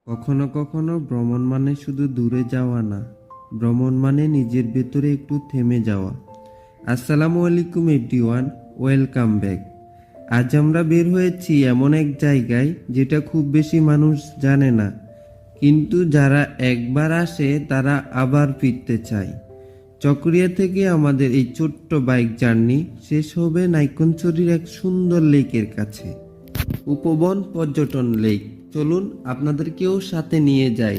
কখনো কখনো ভ্রমণ মানে শুধু দূরে যাওয়া না, ভ্রমণ মানে নিজের ভেতরে একটু থেমে যাওয়া। আসসালামু আলাইকুম এভরিওয়ান, ওয়েলকাম ব্যাক। আজ আমরা বের হয়েছি এমন এক জায়গায় যেটা খুব বেশি মানুষ জানে না, কিন্তু যারা একবার আসে তারা আবার ফিরতে চায়। চকরিয়া থেকে আমাদের এই ছোট্ট বাইক জার্নি শেষ হবে নাইক্ষ্যংছড়ির এক সুন্দর লেকের কাছে, উপবন পর্যটন লেক। চলুন আপনাদেরকেও সাথে নিয়ে যাই।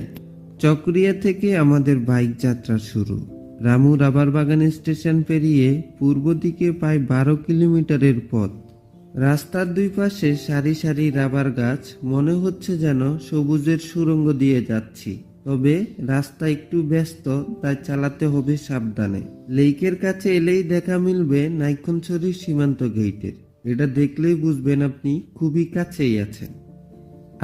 চকরিয়া থেকে আমাদের বাইক যাত্রা শুরু। রামু রাবার বাগান স্টেশন পেরিয়ে পূর্ব দিকে প্রায় 12 কিলোমিটারের পথ। রাস্তার দুই পাশে সারি সারি রাবার গাছ, মনে হচ্ছে যেন সবুজের সুড়ঙ্গ দিয়ে যাচ্ছি। তবে রাস্তা একটু ব্যস্ত, তাই চালাতে হবে সাবধানে। লেকের কাছে এলেই দেখা মিলবে নাইক্ষ্যংছড়ি সীমান্ত গেটের। এটা দেখলেই বুঝবেন আপনি খুবই কাছেই আছেন।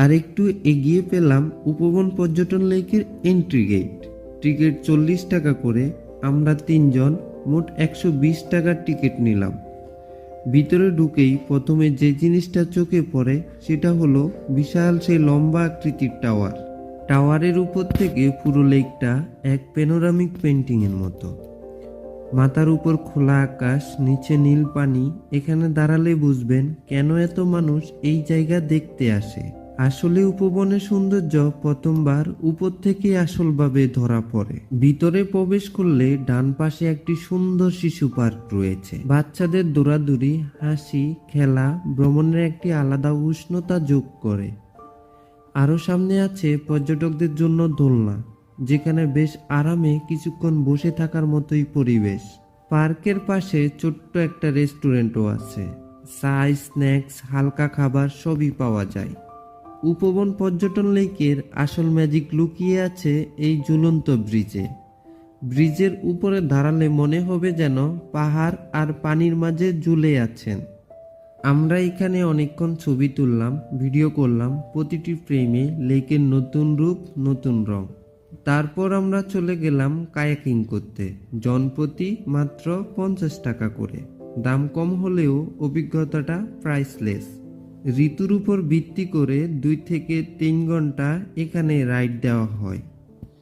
আর একটু এগিয়ে পেলাম উপবন পর্যটন লেকের এন্ট্রি গেট। টিকিট 40 টাকা করে। আমরা তিনজন মোট 120 টাকার টিকিট নিলাম। ভিতরে ঢুকেই প্রথমে যে জিনিসটা চোখে পড়ে সেটা হলো বিশাল সেই লম্বা আকৃতির টাওয়ার। টাওয়ারের উপর থেকে পুরো লেকটা এক প্যানোরামিক পেন্টিং এর মতো। মাথার উপর খোলা আকাশ, নিচে নীল পানি। এখানে দাঁড়ালে বুঝবেন কেন এত মানুষ এই জায়গা দেখতে আসে। আসলে উপবনের সৌন্দর্য প্রথমবার উপর থেকে আসলভাবে ধরা পড়ে। ভিতরে প্রবেশ করলে ডান পাশে একটি সুন্দর শিশু পার্ক রয়েছে। বাচ্চাদের দৌড়াদৌড়ি, হাসি, খেলা ভ্রমণের একটি আলাদা উষ্ণতা যোগ করে। আরো সামনে আছে পর্যটকদের জন্য দোলনা, যেখানে বেশ আরামে কিছুক্ষণ বসে থাকার মতোই পরিবেশ। পার্কের পাশে ছোট্ট একটা রেস্টুরেন্টও আছে। চা, স্ন্যাক্স, হালকা খাবার সবই পাওয়া যায়। উপবন পর্যটন লেকের আসল ম্যাজিক লুকিয়ে আছে এই ঝুলন্ত ব্রিজে। ব্রিজের উপরে দাঁড়ালে মনে হবে যেন পাহাড় আর পানির মাঝে ঝুলে আছেন। আমরা এখানে অনেকক্ষণ ছবি তুললাম, ভিডিও করলাম। প্রতিটি ফ্রেমে লেকের নতুন রূপ, নতুন রং। তারপর আমরা চলে গেলাম কায়াকিং করতে। জনপ্রতি মাত্র 50 টাকা করে। দাম কম হলেও অভিজ্ঞতাটা প্রাইসলেস। ঋতুর উপর ভিত্তি করে 2 থেকে 3 ঘন্টা এখানে রাইড দেওয়া হয়।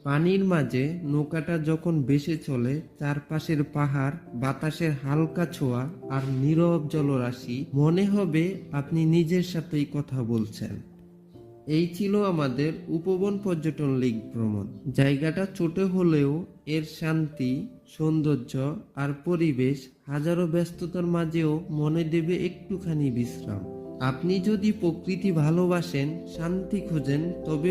পানির মাঝে নৌকাটা যখন ভেসে চলে, চারপাশের পাহাড়, বাতাসের হালকা ছোঁয়া আর নীরব জলরাশি, মনে হবে আপনি নিজের সাথেই কথা বলছেন। এই ছিল আমাদের উপবন পর্যটন লেক ভ্রমণ। জায়গাটা ছোট হলেও এর শান্তি, সৌন্দর্য আর পরিবেশ হাজারো ব্যস্ততার মাঝেও মনে দেবে একটুখানি বিশ্রাম। আপনি যদি প্রকৃতি ভালোবাসেন, শান্তি খোঁজেন, তবে